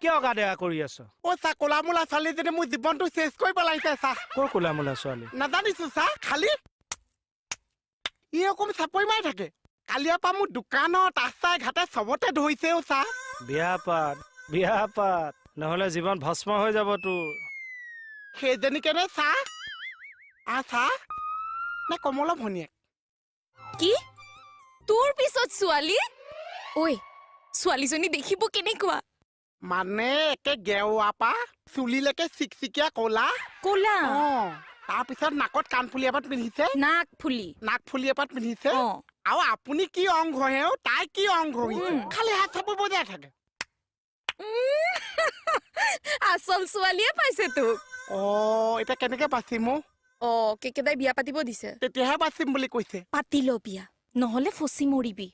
কিয় গাদেয়া কৰি আছ? অ' চা ক'লা মোলা ছোৱালীজনী মোৰ জীৱনটো চেছ কৰি পেলাইছে চা। ক'ৰ কোলা মোলা ছোৱালী? নাজানিছো চা, খালি ই অকণ চাপৰি মাৰি থাকে। কালিৰ পৰা মোৰ দোকানত ৰাস্তাই ঘাটে চবতে ধৰিছেও চা। বিয়া পাত নহ'লে জীৱন ভস্ম হৈ যাব তোৰ। সেইজনী কেনে চা চা নে কমলৰ ভনীয়েক? কি তোৰ পিছত ছোৱালী? ঐ ছোৱালীজনী দেখিব কেনেকুৱা? মানে একে গেৰুৱা পা চুলিলৈকে চিকচিকীয়া ক'লা। ক'লা তাৰপিছত নাকত কাণফুলি এপাত পিন্ধিছে, নাক ফুলি নাকফুলি এপাত পিন্ধিছে। আৰু আপুনি কি অংগ হেও, তাই কি অংগ হৈছে? খালি হাত চাপ বজাই থাকে। আচল ছোৱালীয়ে পাইছে তোক। এতিয়া কেনেকে বাচিম? কেকেদাই বিয়া পাতিব দিছে। তেতিয়াহে বাচিম বুলি কৈছে। পাতি ল বিয়া, নহলে ফচি মৰিবি।